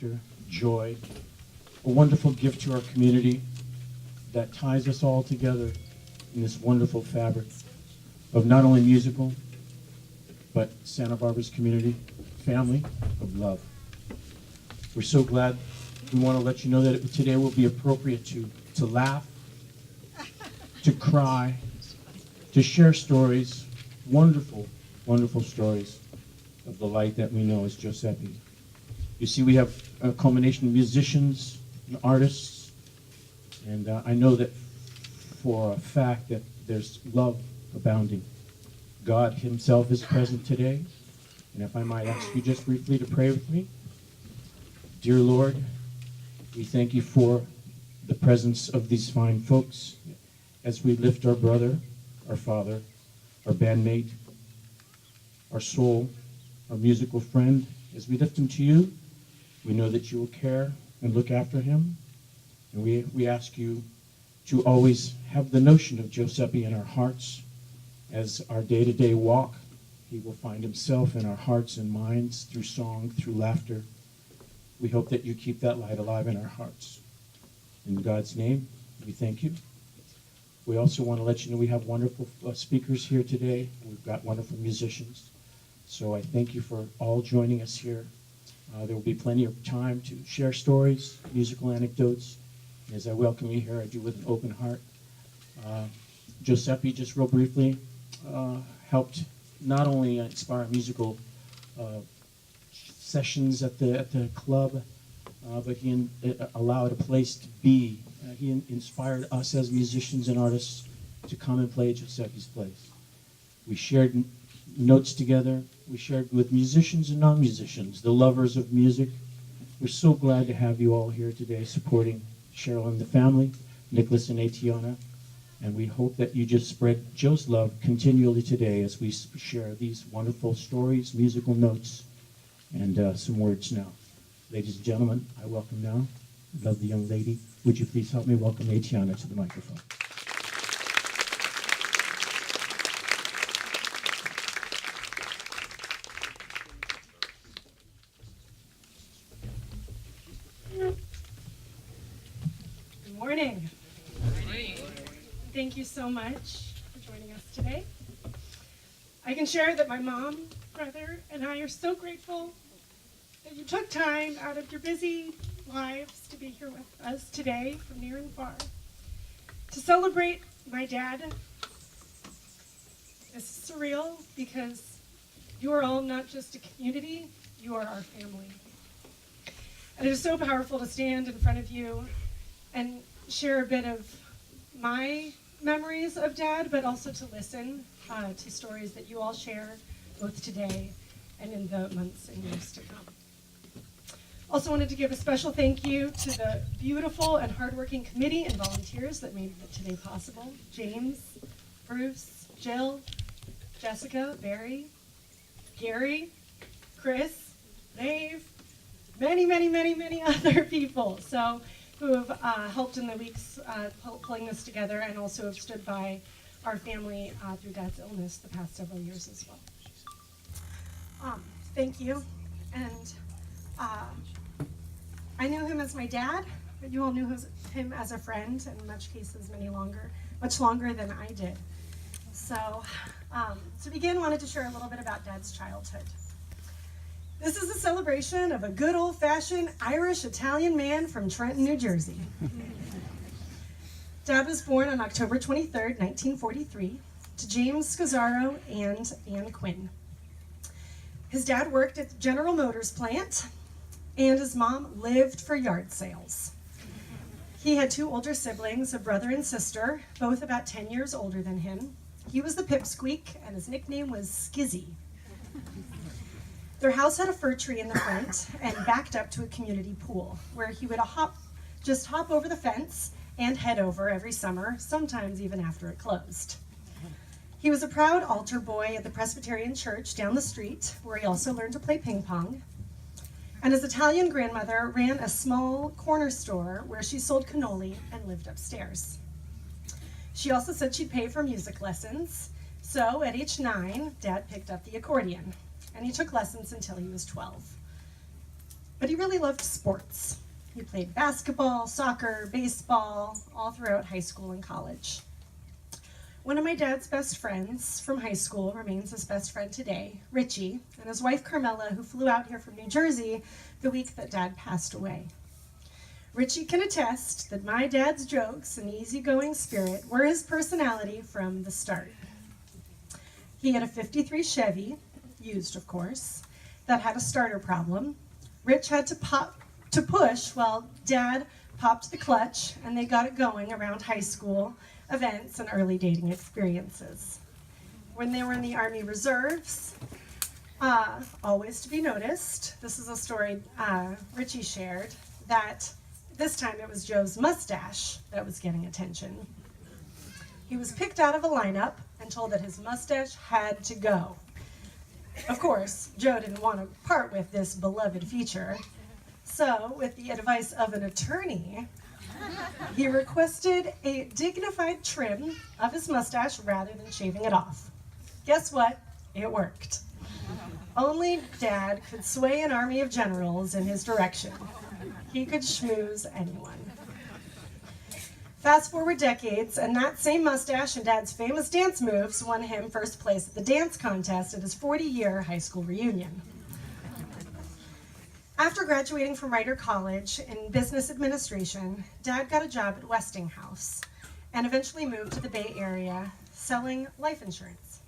laughter, joy, a wonderful gift to our community that ties us all together in this wonderful fabric of not only musical, but Santa Barbara's community, family of love. We're so glad. We want to let you know that today will be appropriate to laugh, to cry, to share stories, wonderful, wonderful stories of the light that we know as Joseppi. You see, we have a culmination of musicians and artists, and I know that for a fact that there's love abounding. God himself is present today, and if I might ask you just briefly to pray with me. Dear Lord, we thank you for the presence of these fine folks as we lift our brother, our father, our bandmate, our soul, our musical friend. As we lift him to you, we know that you will care and look after him. And we ask you to always have the notion of Joseppi in our hearts. As our day-to-day walk, he will find himself in our hearts and minds through song, through laughter. We hope that you keep that light alive in our hearts. In God's name, we thank you. We also want to let you know we have wonderful speakers here today. We've got wonderful musicians. So I thank you for all joining us here. There will be plenty of time to share stories, musical anecdotes. As I welcome you here, I do with an open heart. Joseppi, just real briefly, helped not only inspire musical sessions at the club, but he allowed a place to be. He inspired us as musicians and artists to come and play Joseppi's place. We shared notes together. We shared with musicians and non-musicians, the lovers of music. We're so glad to have you all here today supporting Cheryl and the family, Nicholas and Atiana, and we hope that you just spread Joe's love continually today as we share these wonderful stories, musical notes, and some words now. Ladies and gentlemen, I welcome now, love the young lady. Would you please help me welcome Atiana to the microphone? Good morning. Good morning. Thank you so much for joining us today. I can share that my mom, brother, and I are so grateful that you took time out of your busy lives to be here with us today from near and far to celebrate my dad. It's surreal because you are all not just a community, you are our family. And it is so powerful to stand in front of you and share a bit of my memories of Dad, but also to listen to stories that you all share both today and in the months and years to come. Also wanted to give a special thank you to the beautiful and hardworking committee and volunteers that made today possible. James, Bruce, Jill, Jessica, Barry, Gary, Chris, Dave, many other people who have helped in the weeks pulling this together and also have stood by our family through Dad's illness the past several years as well. Thank you. And I knew him as my dad, but you all knew him as a friend, and in much cases much longer than I did. So to begin, I wanted to share a little bit about Dad's childhood. This is a celebration of a good old-fashioned Irish-Italian man from Trenton, New Jersey. Dad was born on October 23rd, 1943, to James Scozzaro and Ann Quinn. His dad worked at the General Motors plant, and his mom lived for yard sales. He had two older siblings, a brother and sister, both about 10 years older than him. He was the pipsqueak, and his nickname was Skizzy. Their house had a fir tree in the front and backed up to a community pool where he would just hop over the fence and head over every summer, sometimes even after it closed. He was a proud altar boy at the Presbyterian church down the street, where he also learned to play ping pong. And his Italian grandmother ran a small corner store where she sold cannoli and lived upstairs. She also said she'd pay for music lessons, so at age 9, Dad picked up the accordion, and he took lessons until he was 12. But he really loved sports. He played basketball, soccer, baseball, all throughout high school and college. One of my dad's best friends from high school remains his best friend today, Richie, and his wife Carmela, who flew out here from New Jersey the week that Dad passed away. Richie can attest that my dad's jokes and easygoing spirit were his personality from the start. He had a '53 Chevy, used of course, that had a starter problem. Rich had to push while Dad popped the clutch, and they got it going around high school events and early dating experiences. When they were in the Army Reserves, always to be noticed, this is a story Richie shared, that this time it was Joe's mustache that was getting attention. He was picked out of a lineup and told that his mustache had to go. Of course, Joe didn't want to part with this beloved feature, so with the advice of an attorney, he requested a dignified trim of his mustache rather than shaving it off. Guess what? It worked. Only Dad could sway an army of generals in his direction. He could schmooze anyone. Fast forward decades, and that same mustache and Dad's famous dance moves won him first place at the dance contest at his 40-year high school reunion. After graduating from Rider College in business administration, Dad got a job at Westinghouse and eventually moved to the Bay Area selling life insurance.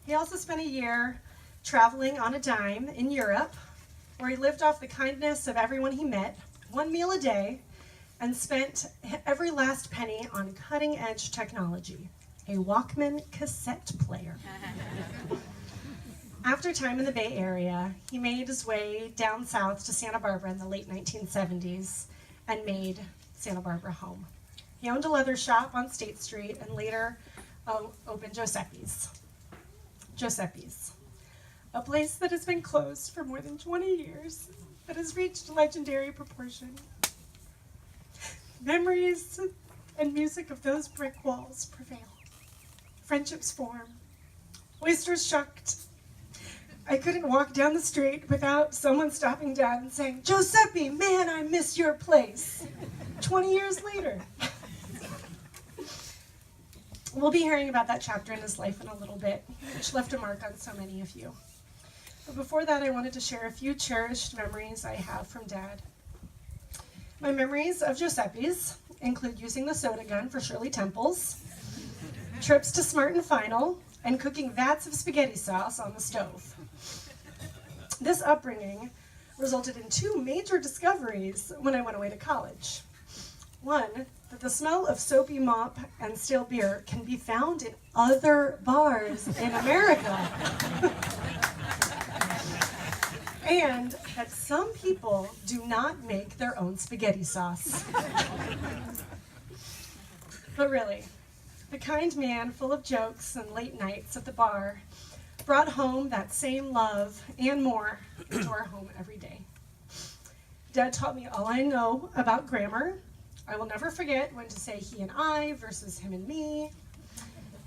He also spent a year traveling on a dime in Europe, where he lived off the kindness of everyone he met, one meal a day, and spent every last penny on cutting-edge technology, a Walkman cassette player. After time in the Bay Area, he made his way down south to Santa Barbara in the late 1970s and made Santa Barbara home. He owned a leather shop on State Street and later opened Joseppi's. Joseppi's, a place that has been closed for more than 20 years, but has reached legendary proportion. Memories and music of those brick walls prevail. Friendships form. Oysters shucked. I couldn't walk down the street without someone stopping Dad and saying, "Joseppi, man, I miss your place." 20 years later. We'll be hearing about that chapter in his life in a little bit, which left a mark on so many of you. But before that, I wanted to share a few cherished memories I have from Dad. My memories of Joseppi's include using the soda gun for Shirley Temples, trips to Smart and Final, and cooking vats of spaghetti sauce on the stove. This upbringing resulted in two major discoveries when I went away to college. One, that the smell of soapy mop and stale beer can be found in other bars in America. And that some people do not make their own spaghetti sauce. But really, the kind man full of jokes and late nights at the bar brought home that same love and more into our home every day. Dad taught me all I know about grammar. I will never forget when to say he and I versus him and me.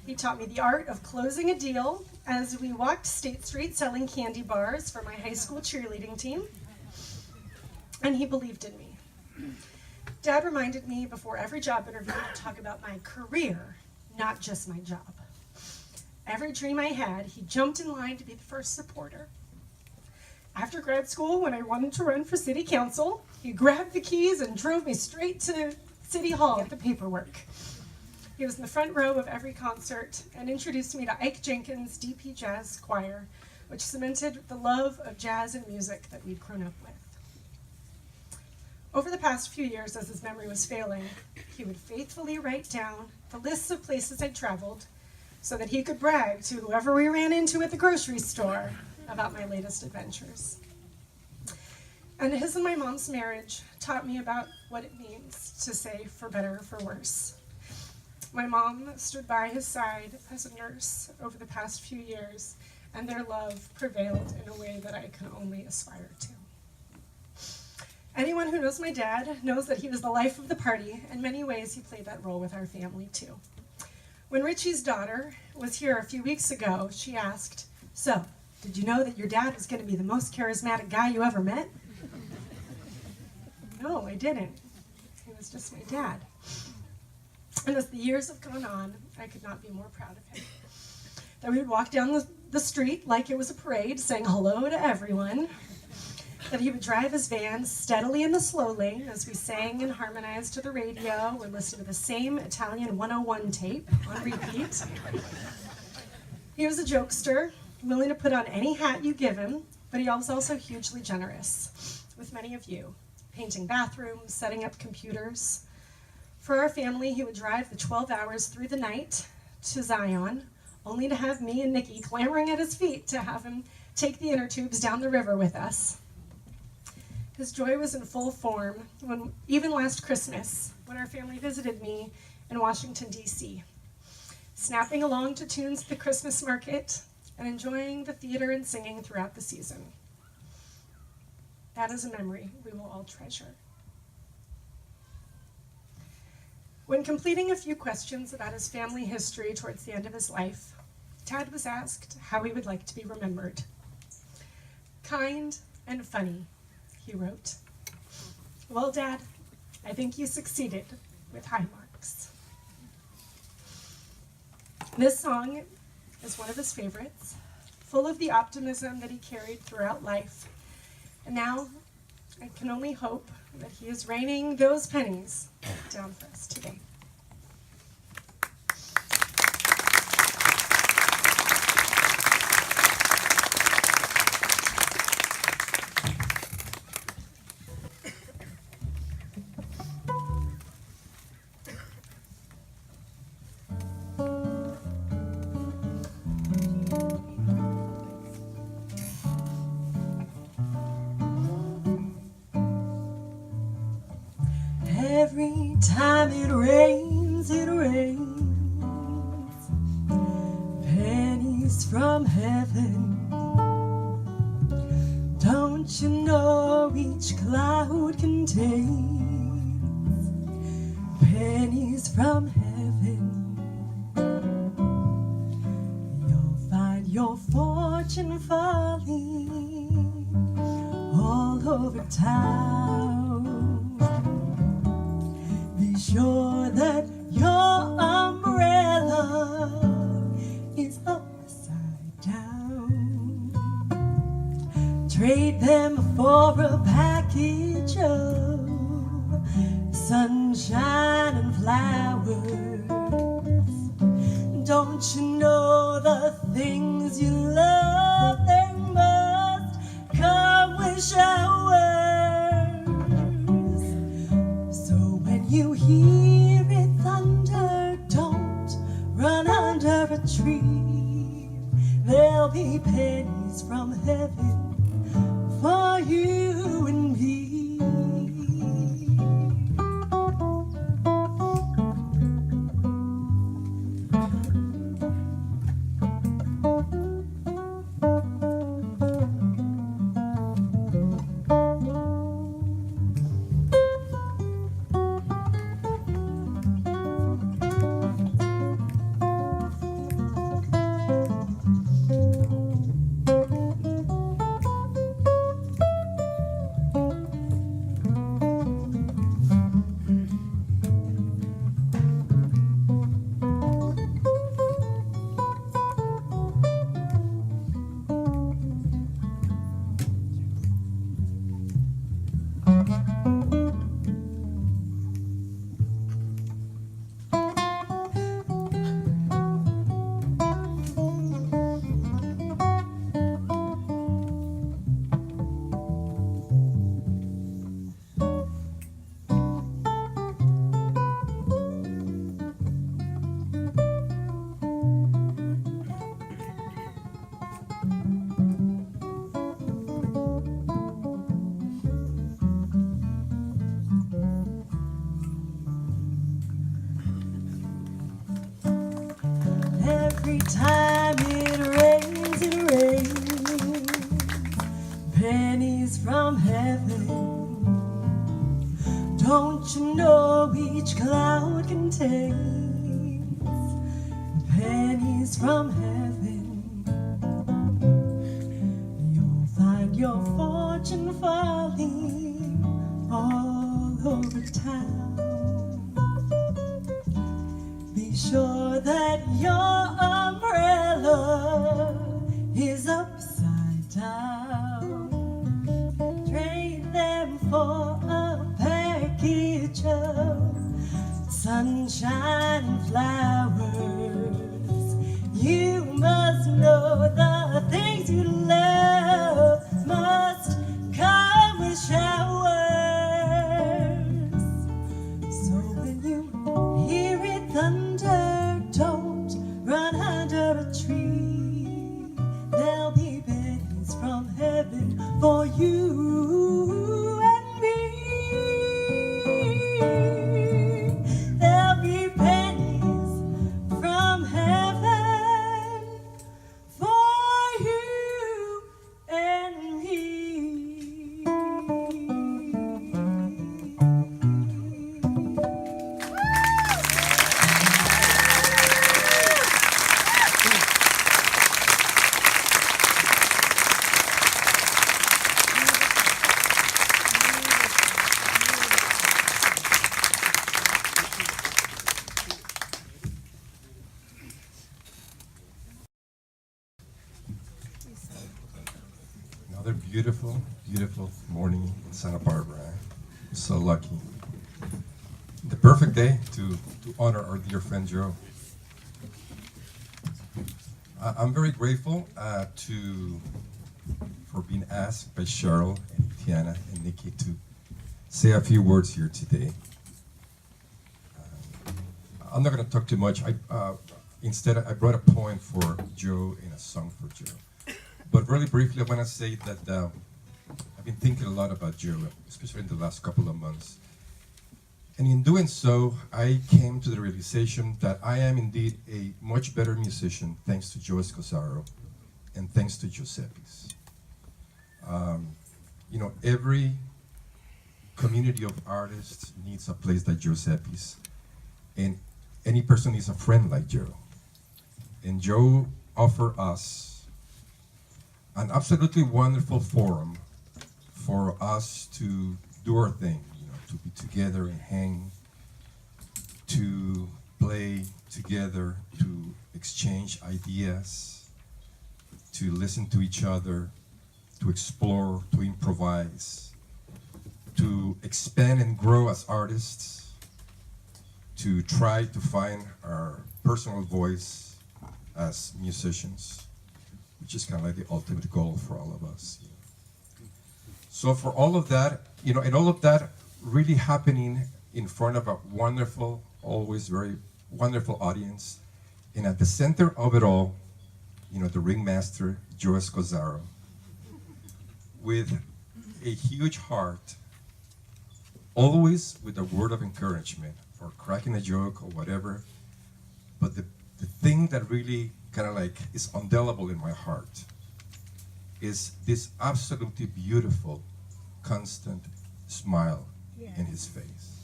He taught me the art of closing a deal as we walked State Street selling candy bars for my high school cheerleading team. And he believed in me. Dad reminded me before every job interview to talk about my career, not just my job. Every dream I had, he jumped in line to be the first supporter. After grad school, when I wanted to run for city council, he grabbed the keys and drove me straight to City Hall at the paperwork. He was in the front row of every concert and introduced me to Ike Jenkins' DP Jazz Choir, which cemented the love of jazz and music that we'd grown up with. Over the past few years, as his memory was failing, he would faithfully write down the lists of places I'd traveled so that he could brag to whoever we ran into at the grocery store about my latest adventures. And his and my mom's marriage taught me about what it means to say for better or for worse. My mom stood by his side as a nurse over the past few years, and their love prevailed in a way that I can only aspire to. Anyone who knows my dad knows that he was the life of the party. In many ways, he played that role with our family, too. When Richie's daughter was here a few weeks ago, she asked, "So, did you know that your dad was going to be the most charismatic guy you ever met?" No, I didn't. He was just my dad. And as the years have gone on, I could not be more proud of him. That we would walk down the street like it was a parade, saying hello to everyone. That he would drive his van steadily in the slow lane as we sang and harmonized to the radio and listened to the same Italian 101 tape on repeat. He was a jokester, willing to put on any hat you give him, but he was also hugely generous with many of you, painting bathrooms, setting up computers. For our family, he would drive the 12 hours through the night to Zion, only to have me and Nikki clamoring at his feet to have him take the inner tubes down the river with us. His joy was in full form even last Christmas, when our family visited me in Washington, D.C., snapping along to tunes at the Christmas market and enjoying the theater and singing throughout the season. That is a memory we will all treasure. When completing a few questions about his family history towards the end of his life, Dad was asked how he would like to be remembered. Kind and funny, he wrote. Well, Dad, I think you succeeded with high marks. This song is one of his favorites, full of the optimism that he carried throughout life. And now I can only hope that he is raining those pennies down for us today. Every time it rains, pennies from heaven. Don't you know each cloud contains pennies from heaven? You'll find your fortune falling all over town. Be sure that your umbrella is upside down. Trade them for a package of sunshine and flowers. Don't you know the things you love, they must come with showers. You hear it thunder, don't run under a tree. There'll be pennies from heaven for you and me. Every time it rains, pennies from heaven. Don't you know each cloud contains pennies from heaven? You'll find your fortune falling all over town. Be sure that your umbrella is upside down. Trade them for a package of sunshine and flowers. You must know the things you love must come with showers. So when you hear it thunder, don't run under a tree. There'll be pennies from heaven for you and me. There'll be pennies from heaven for you and me. Another beautiful, beautiful morning in Santa Barbara. I'm so lucky. The perfect day to honor our dear friend Joe. I'm very grateful for being asked by Cheryl and Tiana and Nikki to say a few words here today. I'm not going to talk too much. Instead, I brought a poem for Joe and a song for Joe. But really briefly, I want to say that I've been thinking a lot about Joe, especially in the last couple of months. And in doing so, I came to the realization that I am indeed a much better musician thanks to Joe Scozzaro and thanks to Joseppi's. You know, every community of artists needs a place like Joseppi's, and any person needs a friend like Joe. And Joe offered us an absolutely wonderful forum for us to do our thing, you know, to be together and hang, to play together, to exchange ideas, to listen to each other, to explore, to improvise, to expand and grow as artists, to try to find our personal voice as musicians, which is kind of like the ultimate goal for all of us. You know. So for all of that, you know, and all of that really happening in front of a wonderful, always very wonderful audience, and at the center of it all, you know, the ringmaster, Joe Scozzaro, with a huge heart, always with a word of encouragement or cracking a joke or whatever. But the thing that really kind of like is indelible in my heart is this absolutely beautiful, constant smile in his face.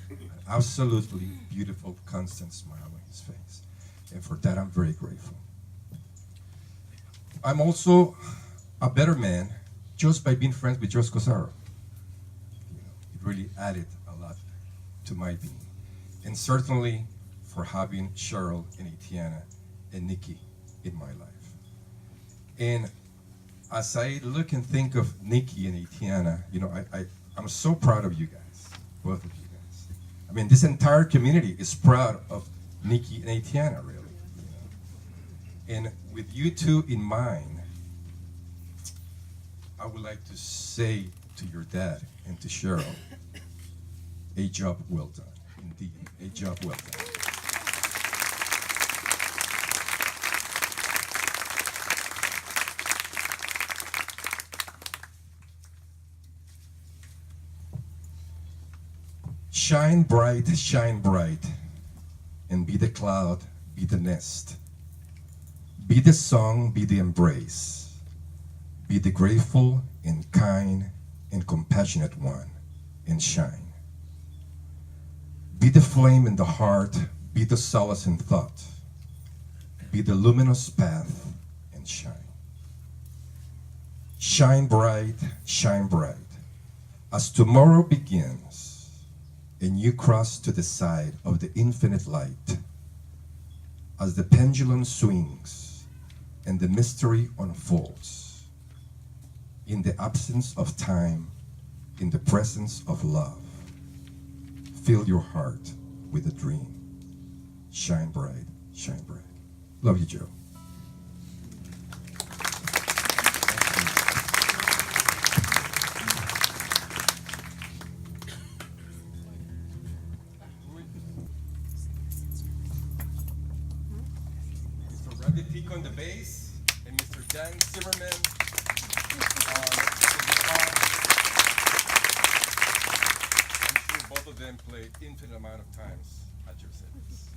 An absolutely beautiful, constant smile on his face. And for that, I'm very grateful. I'm also a better man just by being friends with Joe Scozzaro. You know, it really added a lot to my being. And certainly for having Cheryl and Etiana and Nikki in my life. And as I look and think of Nikki and Etiana, you know, I'm so proud of you guys, both of you guys. I mean, this entire community is proud of Nikki and Etiana, really. You know? And with you two in mind, I would like to say to your dad and to Cheryl, a job well done. Indeed, a job well done. Shine bright, and be the cloud, be the nest. Be the song, be the embrace. Be the grateful and kind and compassionate one, and shine. Be the flame in the heart, be the solace in thought. Be the luminous path, and shine. Shine bright, as tomorrow begins. and you cross to the side of the infinite light. As the pendulum swings and the mystery unfolds, in the absence of time, in the presence of love, fill your heart with a dream. Shine bright, shine bright. Love you, Joe. Mr. Randy Peak on the bass and Mr. Dan Zimmerman on the guitar. I'm sure both of them played infinite amount of times at your service.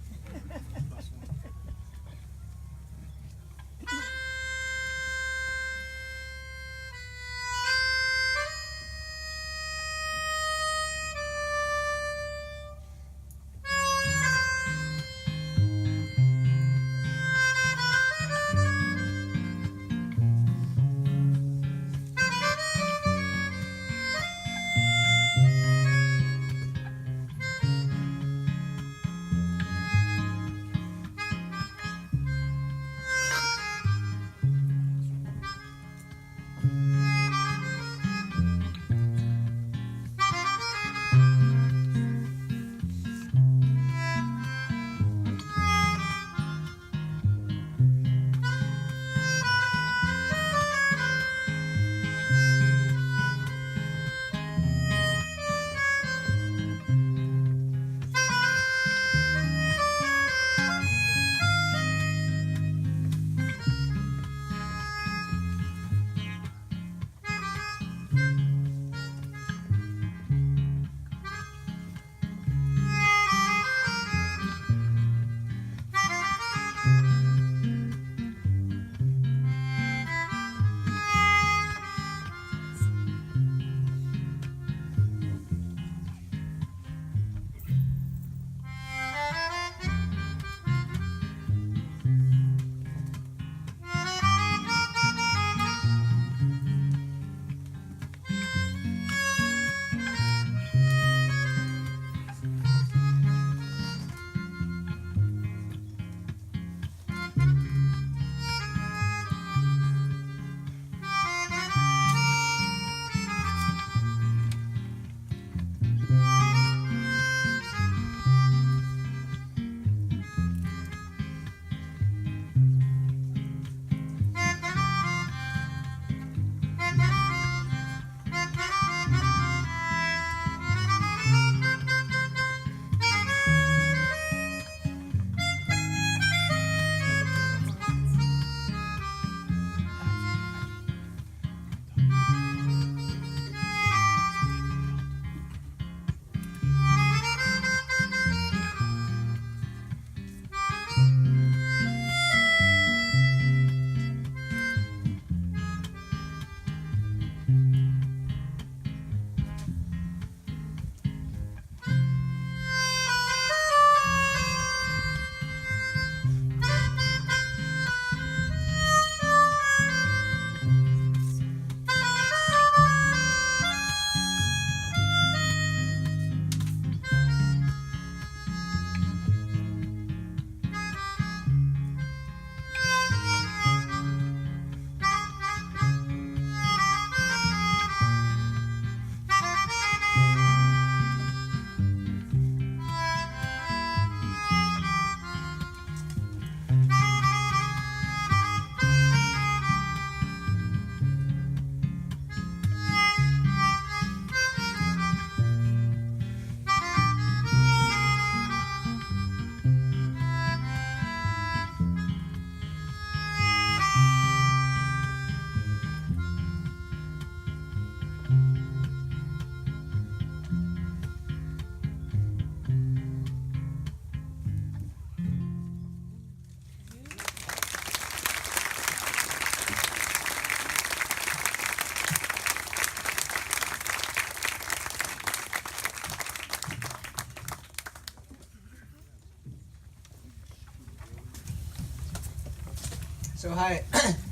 So hi,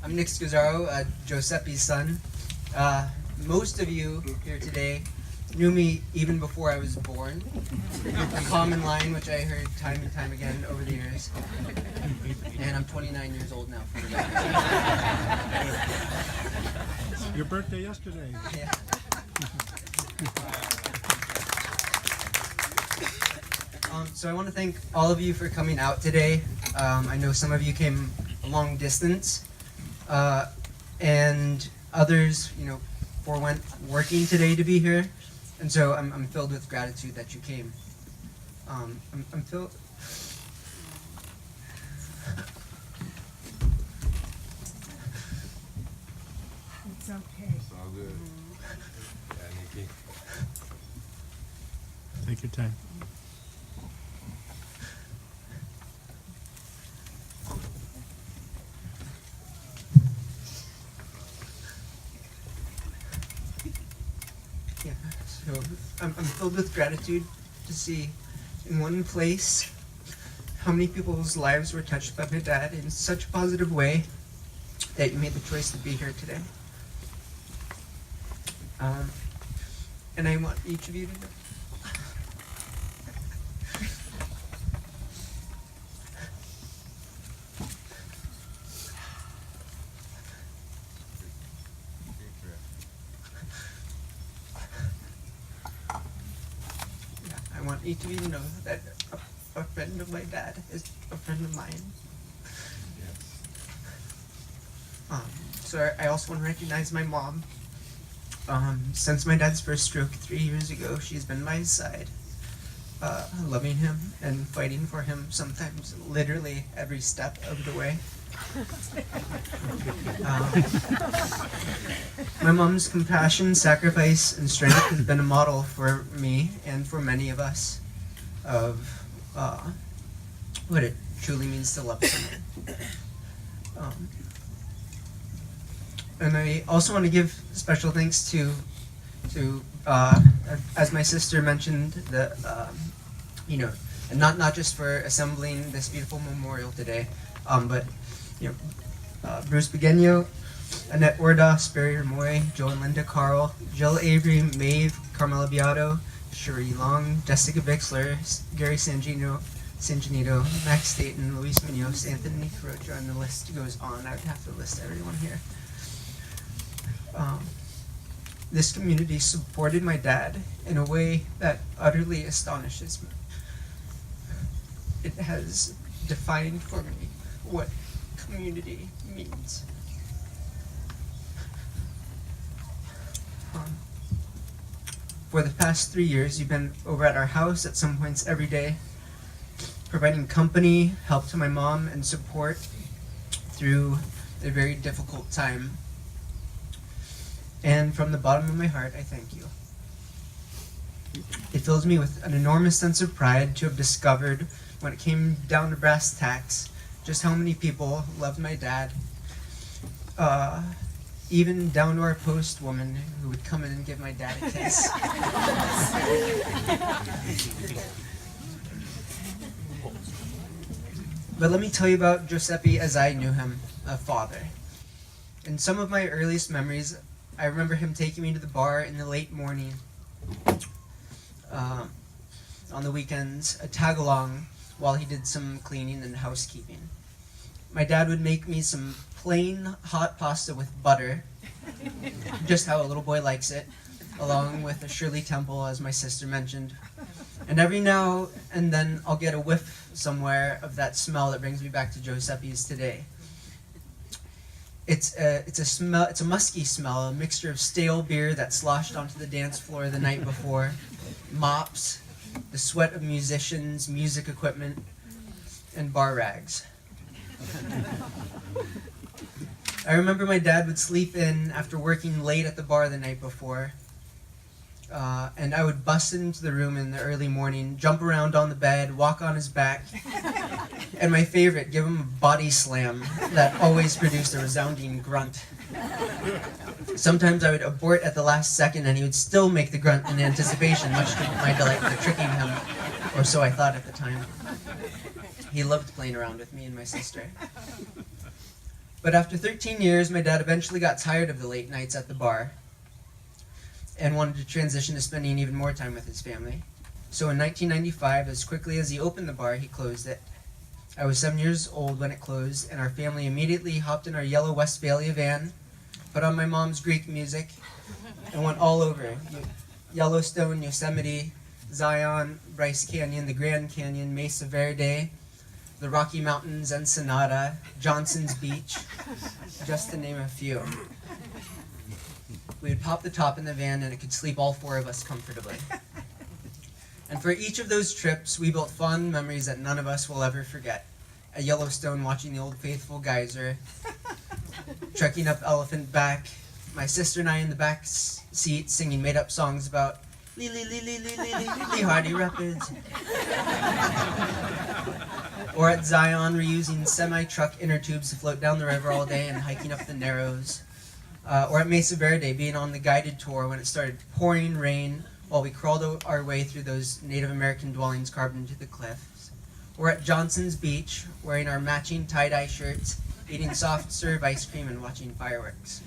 I'm Nick Scozzaro, Joseppi's son. Most of you here today knew me even before I was born. A common line which I heard time and time again over the years. And I'm 29 years old now. Your birthday yesterday. Yeah. So I want to thank all of you for coming out today. I know some of you came a long distance, and others, forewent working today to be here, and so I'm filled with gratitude that you came. I'm filled. It's okay. It's all good. Yeah, Nikki. Take your time. Yeah, so I'm filled with gratitude to see in one place how many people's lives were touched by my dad in such a positive way that you made the choice to be here today. And I want each of you to know. I want each of you to know that a friend of my dad is a friend of mine. So I also want to recognize my mom. Since my dad's first stroke 3 years ago, she's been by his side, loving him and fighting for him, sometimes literally every step of the way. My mom's compassion, sacrifice, and strength has been a model for me and for many of us of what it truly means to love someone. And I also want to give special thanks to as my sister mentioned, and not just for assembling this beautiful memorial today, but Bruce Begenio, Annette Ordas, Barry Moy, Joe and Linda Carl, Jill Avery, Maeve, Carmela Beato, Cherie Long, Jessica Bixler, Gary Sanginito, Max Staten, Luis Munoz, Anthony Carocho, and the list goes on. I would have to list everyone here. This community supported my dad in a way that utterly astonishes me. It has defined for me what community means. For the past 3 years, you've been over at our house at some points every day, providing company, help to my mom, and support through a very difficult time. And from the bottom of my heart, I thank you. It fills me with an enormous sense of pride to have discovered, when it came down to brass tacks, just how many people loved my dad. Even down to our post woman who would come in and give my dad a kiss. But let me tell you about Joseppi as I knew him, a father. In some of my earliest memories, I remember him taking me to the bar in the late morning, on the weekends, a tag-along while he did some cleaning and housekeeping. My dad would make me some plain hot pasta with butter, just how a little boy likes it, along with a Shirley Temple, as my sister mentioned. And every now and then I'll get a whiff somewhere of that smell that brings me back to Joseppi's today. It's a musky smell, a mixture of stale beer that sloshed onto the dance floor the night before, mops, the sweat of musicians, music equipment, and bar rags. I remember my dad would sleep in after working late at the bar the night before, and I would bust into the room in the early morning, jump around on the bed, walk on his back, and my favorite, give him a body slam that always produced a resounding grunt. Sometimes I would abort at the last second and he would still make the grunt in anticipation, much to my delight for tricking him, or so I thought at the time. He loved playing around with me and my sister. But after 13 years, my dad eventually got tired of the late nights at the bar. and wanted to transition to spending even more time with his family. So in 1995, as quickly as he opened the bar, he closed it. I was 7 years old when it closed, and our family immediately hopped in our yellow Westphalia van, put on my mom's Greek music, and went all over. Yellowstone, Yosemite, Zion, Bryce Canyon, the Grand Canyon, Mesa Verde, the Rocky Mountains, Ensenada, Johnson's Beach, just to name a few. We would pop the top in the van and it could sleep all four of us comfortably. And for each of those trips, we built fond memories that none of us will ever forget. At Yellowstone, watching the Old Faithful geyser, trekking up Elephant Back, my sister and I in the back seat singing made-up songs about Lee Hardy Rapids. Or at Zion, reusing semi-truck inner tubes to float down the river all day and hiking up the Narrows. Or at Mesa Verde, being on the guided tour when it started pouring rain while we crawled our way through those Native American dwellings carved into the cliffs. Or at Johnson's Beach, wearing our matching tie-dye shirts, eating soft serve ice cream and watching fireworks.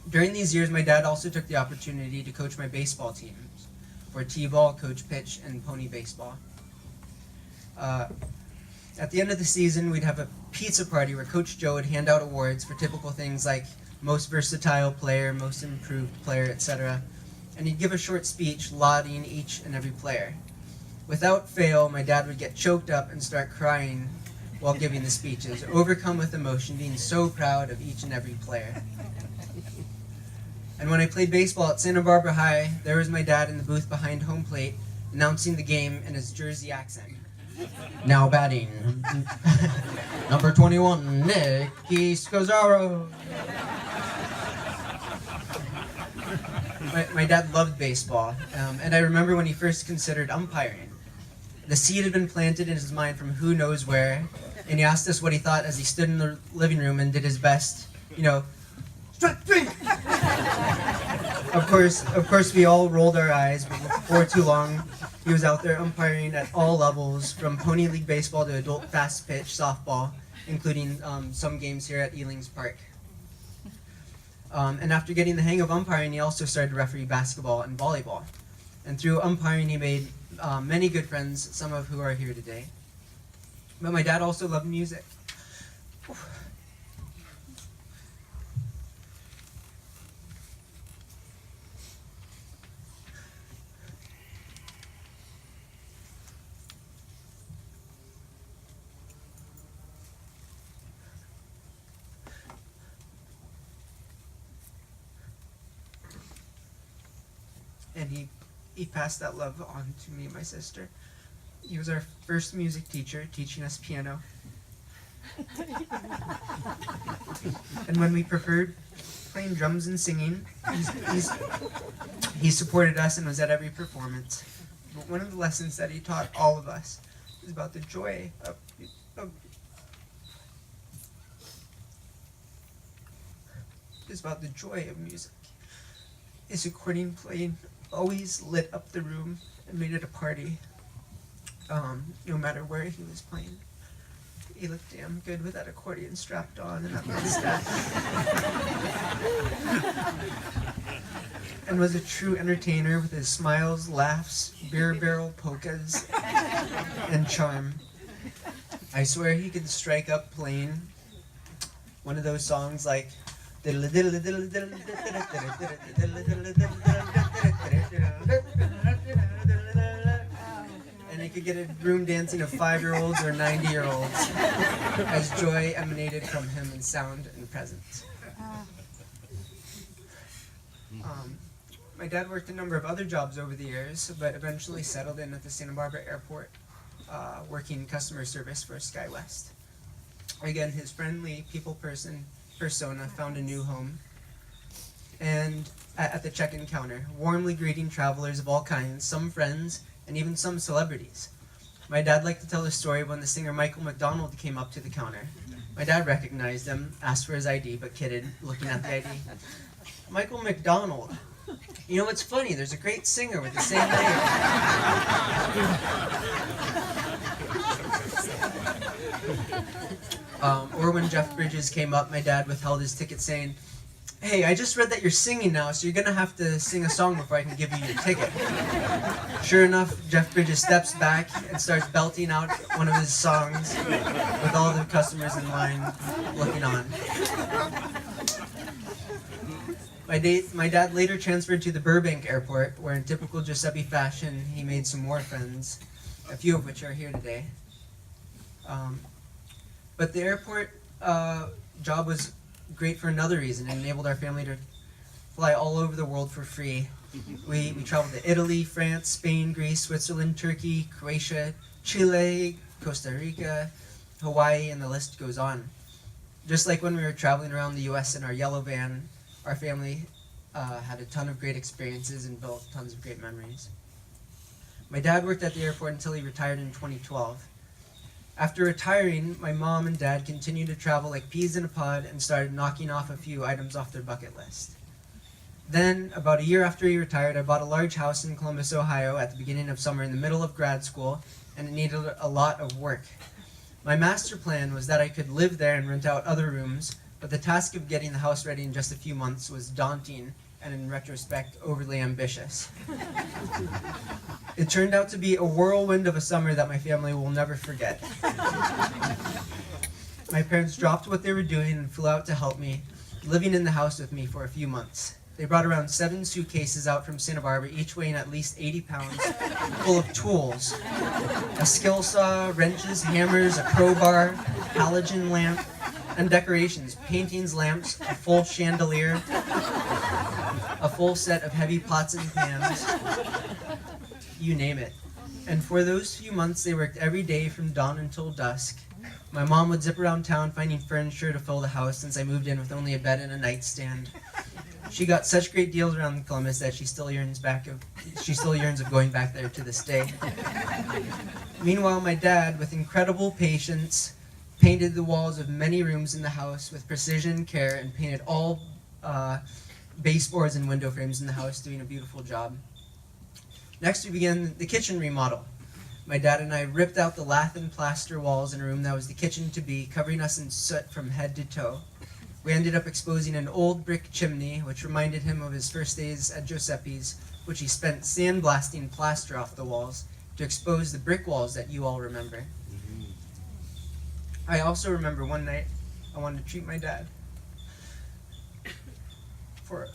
During these years, my dad also took the opportunity to coach my baseball teams for t-ball, coach pitch, and pony baseball. At the end of the season, we'd have a pizza party where Coach Joe would hand out awards for typical things like most versatile player, most improved player, etc. And he'd give a short speech lauding each and every player. Without fail, my dad would get choked up and start crying while giving the speeches, overcome with emotion, being so proud of each and every player. And when I played baseball at Santa Barbara High, there was my dad in the booth behind home plate, announcing the game in his Jersey accent. Now batting, number 21, Nicky Scozzaro. My dad loved baseball, and I remember when he first considered umpiring. The seed had been planted in his mind from who knows where, and he asked us what he thought as he stood in the living room and did his best, strike three! Of course, we all rolled our eyes, but before too long, he was out there umpiring at all levels, from Pony League baseball to adult fast pitch softball, including some games here at Elings Park. And after getting the hang of umpiring, he also started to referee basketball and volleyball. And through umpiring, he made many good friends, some of who are here today. But my dad also loved music. And he passed that love on to me and my sister. He was our first music teacher, teaching us piano. And when we preferred playing drums and singing, he supported us and was at every performance. But one of the lessons that he taught all of us is about the joy of music. His accordion playing always lit up the room and made it a party, no matter where he was playing. He looked damn good with that accordion strapped on and that mustache. And was a true entertainer with his smiles, laughs, beer barrel polkas, and charm. I swear he could strike up playing one of those songs like and he could get a room dancing of 5-year-olds or 90-year-olds as joy emanated from him in sound and presence. My dad worked a number of other jobs over the years, but eventually settled in at the Santa Barbara Airport, working customer service for SkyWest. Again, his friendly people persona found a new home, and at the check-in counter, warmly greeting travelers of all kinds, some friends, and even some celebrities. My dad liked to tell the story when the singer Michael McDonald came up to the counter. My dad recognized him, asked for his ID, but kidded, looking at the ID. Michael McDonald. You know what's funny? There's a great singer with the same name. Or when Jeff Bridges came up, my dad withheld his ticket saying, Hey, I just read that you're singing now, so you're gonna have to sing a song before I can give you your ticket. Sure enough, Jeff Bridges steps back and starts belting out one of his songs with all the customers in line looking on. My dad later transferred to the Burbank airport, where in typical Joseppi fashion, he made some more friends, a few of which are here today. But the airport job was great for another reason. It enabled our family to fly all over the world for free. We traveled to Italy, France, Spain, Greece, Switzerland, Turkey, Croatia, Chile, Costa Rica, Hawaii, and the list goes on. Just like when we were traveling around the US in our yellow van, our family had a ton of great experiences and built tons of great memories. My dad worked at the airport until he retired in 2012. After retiring, my mom and dad continued to travel like peas in a pod and started knocking off a few items off their bucket list. Then, about a year after he retired, I bought a large house in Columbus, Ohio at the beginning of summer in the middle of grad school, and it needed a lot of work. My master plan was that I could live there and rent out other rooms, but the task of getting the house ready in just a few months was daunting and, in retrospect, overly ambitious. It turned out to be a whirlwind of a summer that my family will never forget. My parents dropped what they were doing and flew out to help me, living in the house with me for a few months. They brought around 7 suitcases out from Santa Barbara, each weighing at least 80 pounds, full of tools. A skill saw, wrenches, hammers, a crowbar, halogen lamp, and decorations, paintings, lamps, a full chandelier, a full set of heavy pots and pans, you name it. And for those few months, they worked every day from dawn until dusk. My mom would zip around town finding furniture to fill the house since I moved in with only a bed and a nightstand. She got such great deals around Columbus that she still yearns of going back there to this day. Meanwhile, my dad, with incredible patience, painted the walls of many rooms in the house with precision care and painted all baseboards and window frames in the house, doing a beautiful job. Next, we began the kitchen remodel. My dad and I ripped out the lath and plaster walls in a room that was the kitchen to be, covering us in soot from head to toe. We ended up exposing an old brick chimney, which reminded him of his first days at Joseppi's, which he spent sandblasting plaster off the walls to expose the brick walls that you all remember. I also remember one night I wanted to treat my dad for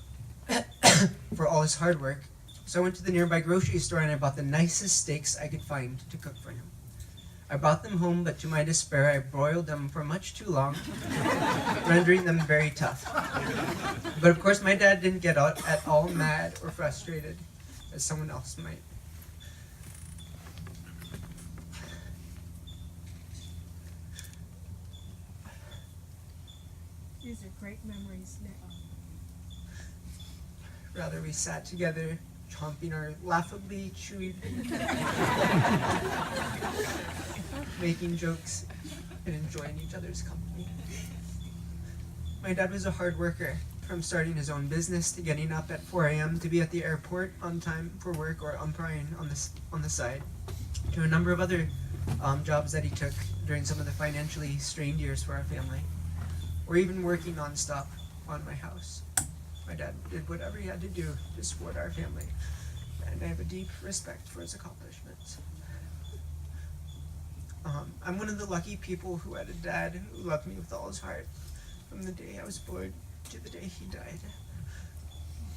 all his hard work. So I went to the nearby grocery store and I bought the nicest steaks I could find to cook for him. I brought them home, but to my despair, I broiled them for much too long, rendering them very tough. But of course, my dad didn't get at all mad or frustrated, as someone else might. These are great memories, Nick. Rather, we sat together, chomping our laughably chewy making jokes and enjoying each other's company. My dad was a hard worker, from starting his own business to getting up at 4 a.m. to be at the airport on time for work or umpiring on the side, to a number of other jobs that he took during some of the financially strained years for our family, or even working nonstop on my house. My dad did whatever he had to do to support our family, and I have a deep respect for his accomplishments. I'm one of the lucky people who had a dad who loved me with all his heart, from the day I was born to the day he died.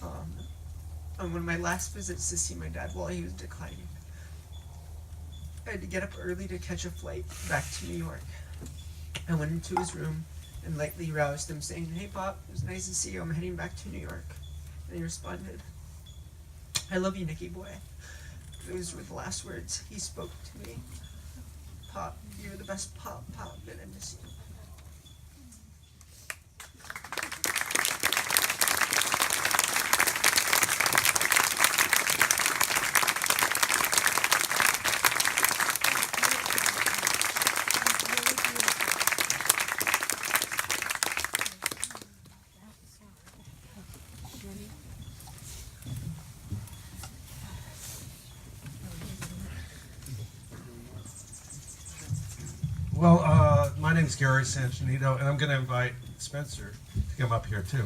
On one of my last visits to see my dad while he was declining, I had to get up early to catch a flight back to New York. I went into his room and lightly roused him, saying, "Hey, Pop, it was nice to see you. I'm heading back to New York." And he responded, "I love you, Nicky boy." Those were the last words he spoke to me. Pop, you're the best pop, and I miss you. Well, my name's Gary Sanchinito, and I'm going to invite Spencer to come up here too.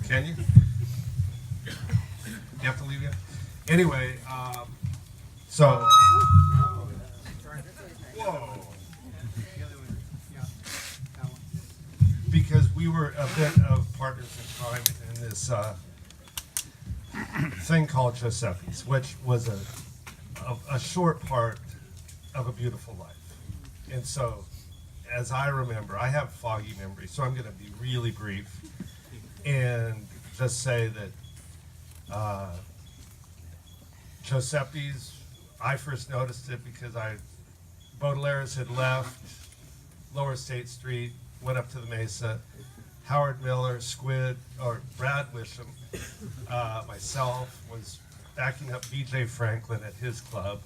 Can you? You have to leave yet? Anyway, so. Whoa. Because we were a bit of partners in crime in this thing called Joseppi's, which was a short part of a beautiful life. And so, as I remember, I have foggy memory, so I'm going to be really brief and just say that Joseppi's, I first noticed it because Baudelaire's had left Lower State Street, went up to the Mesa. Howard Miller, Squid, or Brad Wisham, myself, was backing up BJ Franklin at his club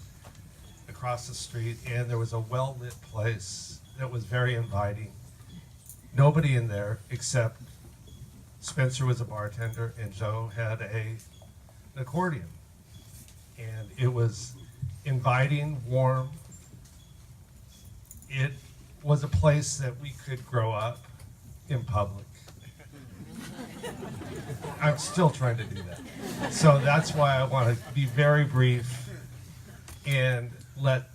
across the street, and there was a well-lit place that was very inviting. Nobody in there except Spencer was a bartender, and Joe had an accordion. And it was inviting, warm. It was a place that we could grow up in public. I'm still trying to do that. So that's why I want to be very brief and let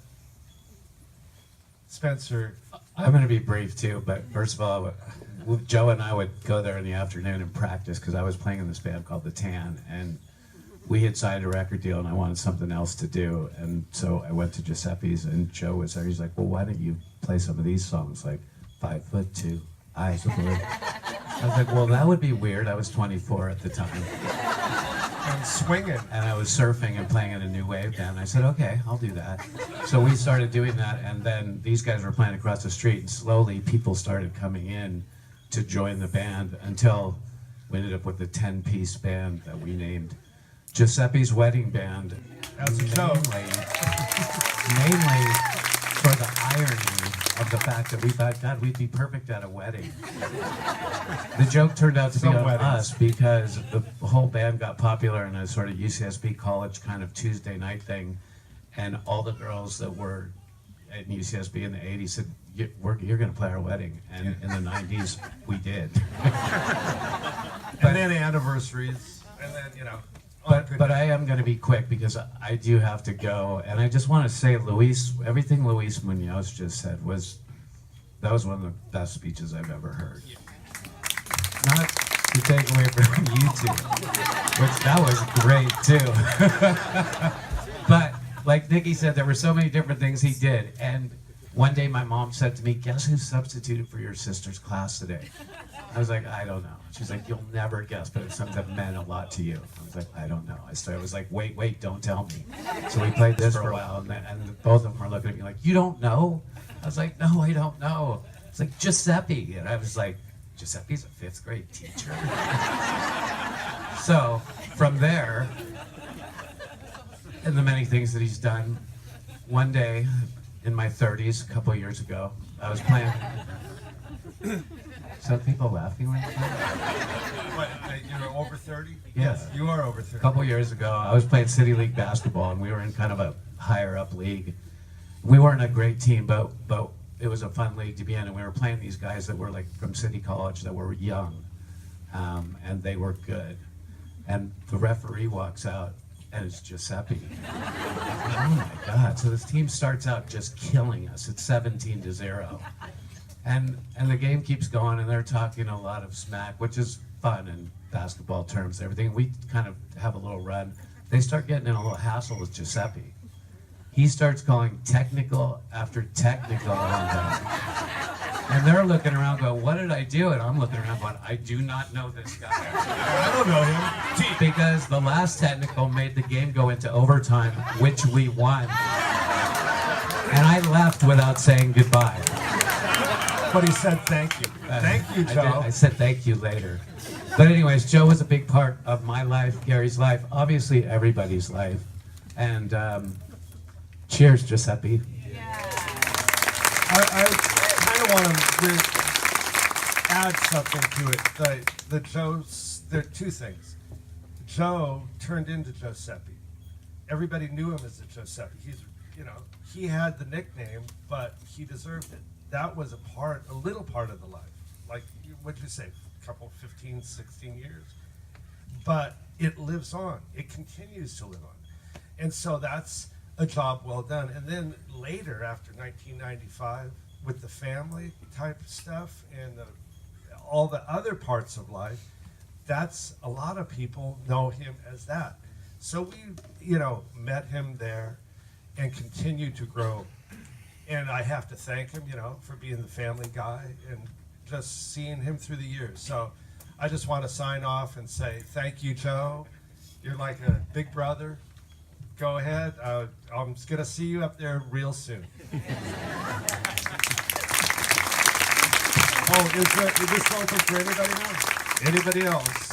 Spencer. I'm going to be brief too, but first of all, Joe and I would go there in the afternoon and practice because I was playing in this band called The Tan, and we had signed a record deal and I wanted something else to do. And so I went to Joseppi's and Joe was there. He's like, well, why don't you play some of these songs like 5'2", Eyes Blue. I was like, well, that would be weird. I was 24 at the time. And swinging. And I was surfing and playing in a new wave band. I said, okay, I'll do that. So we started doing that, and then these guys were playing across the street, and slowly people started coming in to join the band until we ended up with a 10-piece band that we named Joseppi's Wedding Band. As a joke. Mainly for the irony of the fact that we thought, God, we'd be perfect at a wedding. The joke turned out to be on us because the whole band got popular in a sort of UCSB college kind of Tuesday night thing, and all the girls that were at UCSB in the 80s said, you're going to play our wedding. And in the 90s, we did. And then anniversaries, and then, you know. But I am going to be quick because I do have to go, and I just want to say, everything Luis Munoz just said was one of the best speeches I've ever heard. Not to take away from you two, which that was great too. But like Nikki said, there were so many different things he did, and one day my mom said to me, "Guess who substituted for your sister's class today?" I was like, "I don't know." She's like, "You'll never guess, but it's something that meant a lot to you." I was like, "I don't know." I was like, wait, don't tell me. So we played this for a while, and both of them were looking at me like, "You don't know?" I was like, "No, I don't know." It's like, Joseppi. And I was like, Joseppi's a 5th grade teacher? So from there, and the many things that he's done, one day in my 30s, a couple of years ago, I was playing. Some people laughing like that? What, you're over 30? Yes. You are over 30. A couple years ago, I was playing City League basketball, and we were in kind of a higher up league. We weren't a great team, but it was a fun league to be in, and we were playing these guys that were like from City College that were young, and they were good. And the referee walks out, and it's Joseppi. Oh my God! So this team starts out just killing us. It's 17-0. And the game keeps going, and they're talking a lot of smack, which is fun in basketball terms, everything. We kind of have a little run. They start getting in a little hassle with Joseppi. He starts calling technical after technical on them. And they're looking around going, what did I do? And I'm looking around going, I do not know this guy. I don't know him. Because the last technical made the game go into overtime, which we won. And I left without saying goodbye. But he said thank you. Thank you, Joe. I said thank you later. But anyways, Joe was a big part of my life, Gary's life, obviously everybody's life. And cheers, Joseppi. I kind of want to add something to it. There are two things. Joe turned into Joseppi. Everybody knew him as the Joseppi. He had the nickname, but he deserved it. That was a little part of the life. Like, what'd you say, a couple, 15, 16 years? but it lives on. It continues to live on. And so that's a job well done. And then later, after 1995, with the family type stuff and all the other parts of life, that's a lot of people know him as that. So we, met him there and continued to grow. And I have to thank him, for being the family guy and just seeing him through the years. So I just want to sign off and say thank you, Joe. You're like a big brother. Go ahead. I'm just going to see you up there real soon. Oh, is this open for anybody else? Anybody else?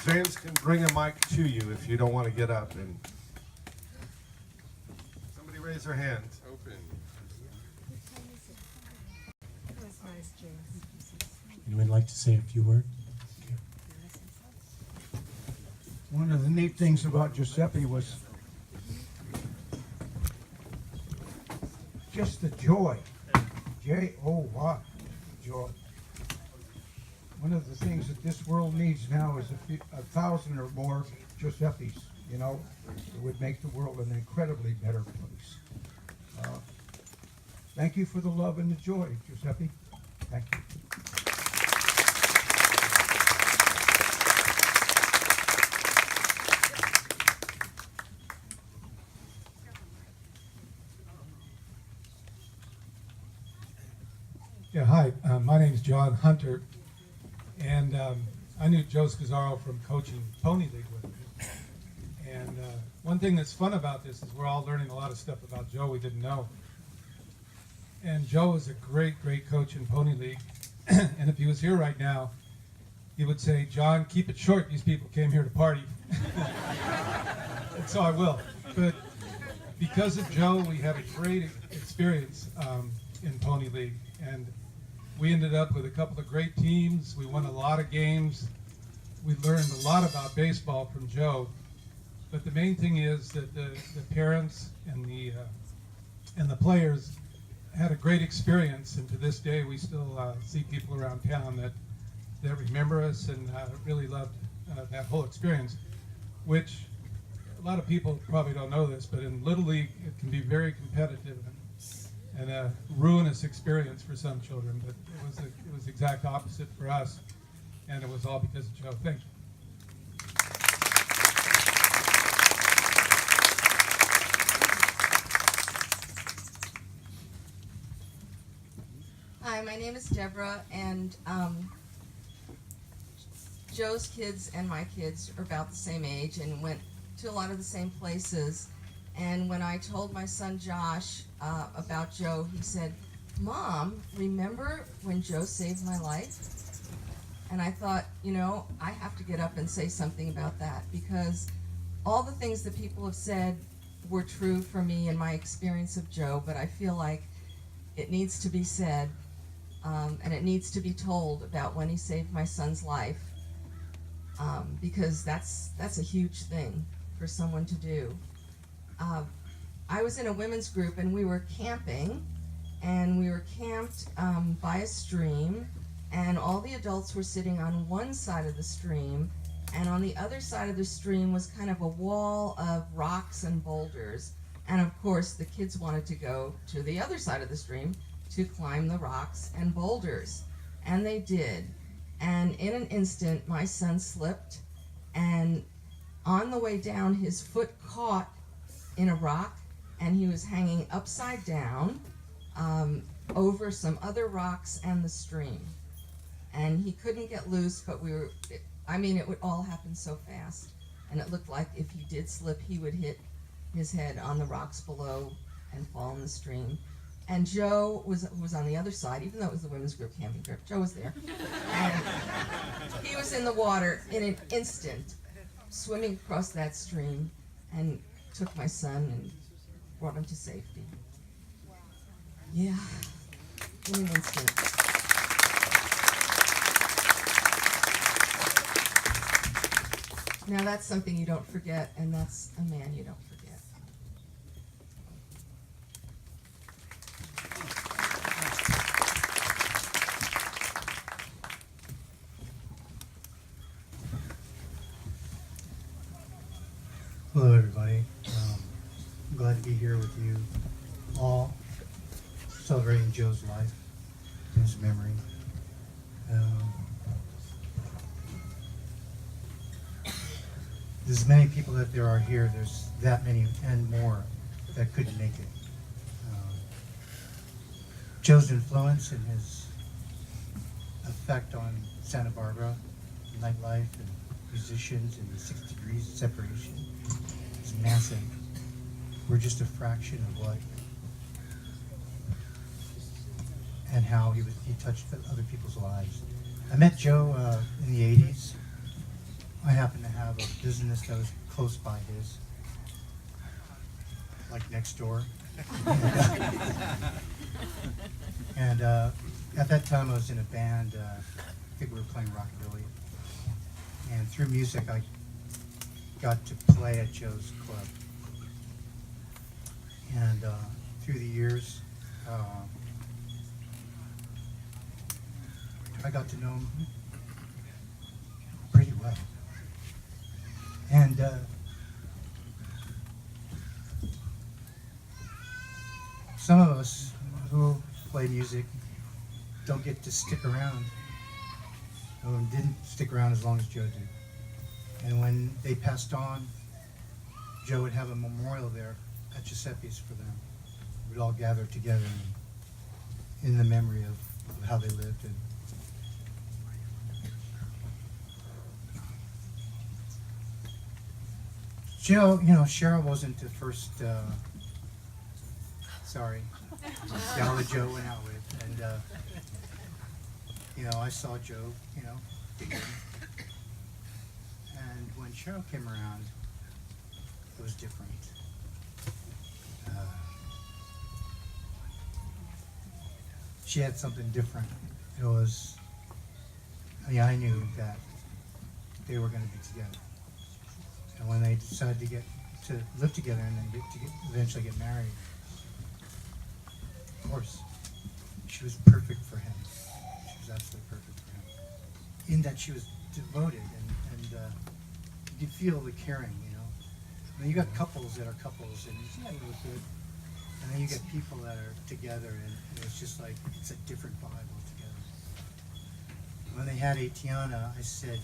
James can bring a mic to you if you don't want to get up. And somebody raise their hand. Open. Anyone like to say a few words? One of the neat things about Joseppi was just the joy. J-O-Y, joy. One of the things that this world needs now is 1,000 or more Joseppis. It would make the world an incredibly better place. Thank you for the love and the joy, Joseppi. Thank you. Yeah, hi. My name is John Hunter, and I knew Joe Scozzaro from coaching Pony League with him. And one thing that's fun about this is we're all learning a lot of stuff about Joe we didn't know. And Joe is a great, great coach in Pony League. And if he was here right now, he would say, "John, keep it short. These people came here to party." And so I will. But because of Joe, we had a great experience in Pony League. And we ended up with a couple of great teams. We won a lot of games. We learned a lot about baseball from Joe. But the main thing is that the parents and the players had a great experience. And to this day, we still see people around town that remember us and really loved that whole experience, which a lot of people probably don't know this, but in Little League, it can be very competitive and a ruinous experience for some children, but it was the exact opposite for us, and it was all because of Joe. Thank you. Hi, my name is Deborah, and Joe's kids and my kids are about the same age and went to a lot of the same places. And when I told my son Josh about Joe, he said, "Mom, remember when Joe saved my life?" And I thought, I have to get up and say something about that, because all the things that people have said were true for me and my experience of Joe, but I feel like it needs to be said, and it needs to be told about when he saved my son's life, because that's a huge thing for someone to do. I was in a women's group, and we were camping, and we were camped by a stream, and all the adults were sitting on one side of the stream, and on the other side of the stream was kind of a wall of rocks and boulders, and of course the kids wanted to go to the other side of the stream to climb the rocks and boulders, and they did. And in an instant, my son slipped, and on the way down, his foot caught in a rock, and he was hanging upside down over some other rocks and the stream. And he couldn't get loose, but it would all happen so fast. And it looked like if he did slip, he would hit his head on the rocks below and fall in the stream. And Joe was on the other side, even though it was the women's group camping trip. Joe was there. And he was in the water in an instant, swimming across that stream, and took my son and brought him to safety. Yeah, in an instant. Now that's something you don't forget, and that's a man you don't forget. Hello, everybody. I'm glad to be here with you all, celebrating Joe's life and his memory. There's as many people that there are here, there's that many and more that couldn't make it. Joe's influence and his effect on Santa Barbara, nightlife and musicians and the 6 degrees of separation is massive. We're just a fraction of what and how he touched other people's lives. I met Joe in the 80s. I happened to have a business that was close by his, like next door. And at that time I was in a band, I think we were playing rockabilly. And through music I got to play at Joe's club. And through the years, I got to know him pretty well. And some of us who play music don't get to stick around, or didn't stick around as long as Joe did. And when they passed on, Joe would have a memorial there at Joseppi's for them. We'd all gather together in the memory of how they lived. And Joe, you know, Cheryl wasn't the first, gal that Joe went out with. And, you know, I saw Joe, you know, begin. And when Cheryl came around, it was different. She had something different. It was, I mean, I knew that they were going to be together. And when they decided to live together and then eventually get married, of course, she was perfect for him. She was absolutely perfect for him. In that she was devoted and you could feel the caring, you know. I mean, you got couples that are couples and yeah, they look good. And then you get people that are together and it's just like, it's a different vibe altogether. When they had Atiana, I said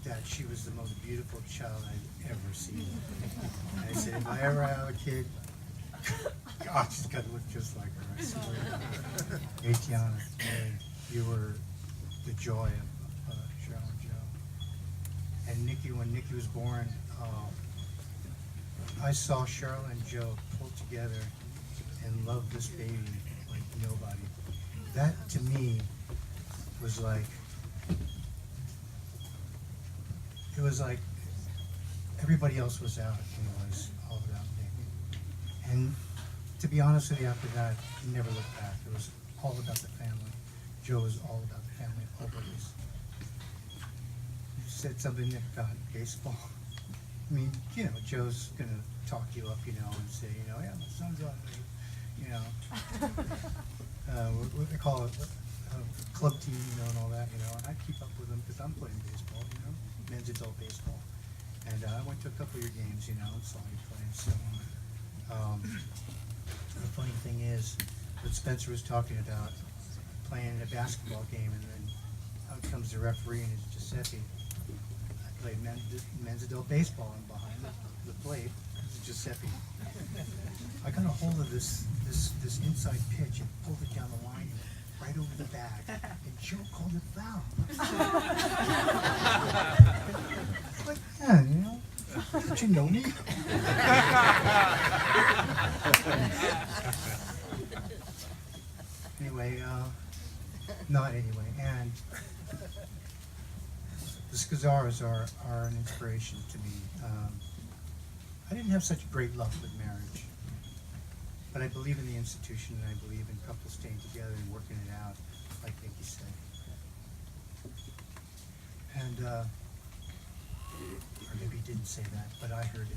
that she was the most beautiful child I'd ever seen. And I said, if I ever have a kid, God, she's got to look just like her. I swear. Atiana, you were the joy of Cheryl and Joe. And Nikki, when Nikki was born, I saw Cheryl and Joe pull together and love this baby like nobody. That to me was like, it was like everybody else was out and it was all about me. And to be honest with you, after that, I never looked back. It was all about the family. Joe was all about the family, always. You said something about baseball. I mean, you know, Joe's gonna talk you up, you know, and say, you know, yeah, my son's on me, you know. What they call it, club team, you know, and all that, you know. And I keep up with them because I'm playing baseball, you know, men's adult baseball. And I went to a couple of your games, you know, and saw you play and so on. The funny thing is, what Spencer was talking about, playing a basketball game, and then out comes the referee and it's Joseppi. I played men's adult baseball, and behind the plate is Joseppi. I got a hold of this inside pitch and pulled it down the line right over the bag, and Joe called it foul. Like, yeah, you know, don't you know me? Anyway, not anyway, and the Scozzaros are an inspiration to me. I didn't have such great luck with marriage, but I believe in the institution and I believe in couples staying together and working it out, like Nikki said. And, or maybe he didn't say that, but I heard it.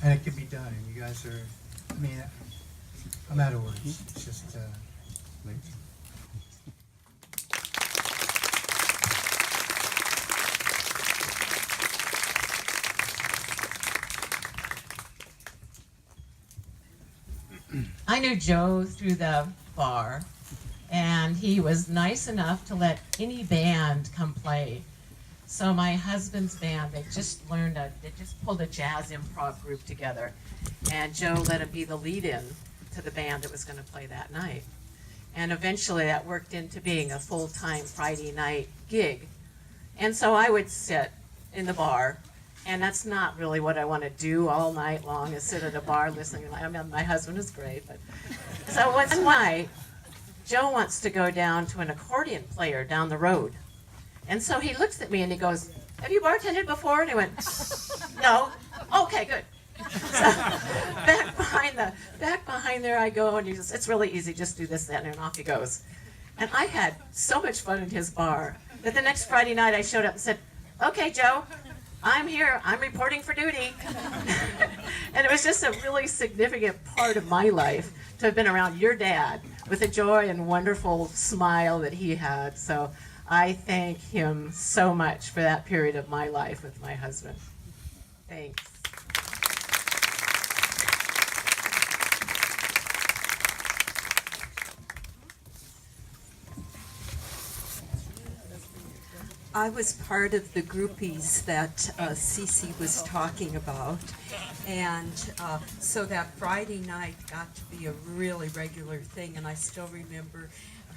And it can be done, and you guys are, I mean, I'm out of words. It's just, I knew Joe through the bar, and he was nice enough to let any band come play. So my husband's band, they just pulled a jazz improv group together, and Joe let him be the lead-in to the band that was going to play that night. And eventually that worked into being a full-time Friday night gig. And so I would sit in the bar, and that's not really what I want to do all night long, is sit at a bar listening. I mean, my husband is great, but so one night, Joe wants to go down to an accordion player down the road. And so he looks at me and he goes, "Have you bartended before?" And I went, "No." "Okay, good." So back behind there I go, and he says, "It's really easy, just do this, that," and off he goes. And I had so much fun in his bar that the next Friday night I showed up and said, "Okay, Joe, I'm here, I'm reporting for duty." And it was just a really significant part of my life to have been around your dad with the joy and wonderful smile that he had. So I thank him so much for that period of my life with my husband. Thanks. I was part of the groupies that Cece was talking about, and so that Friday night got to be a really regular thing, and I still remember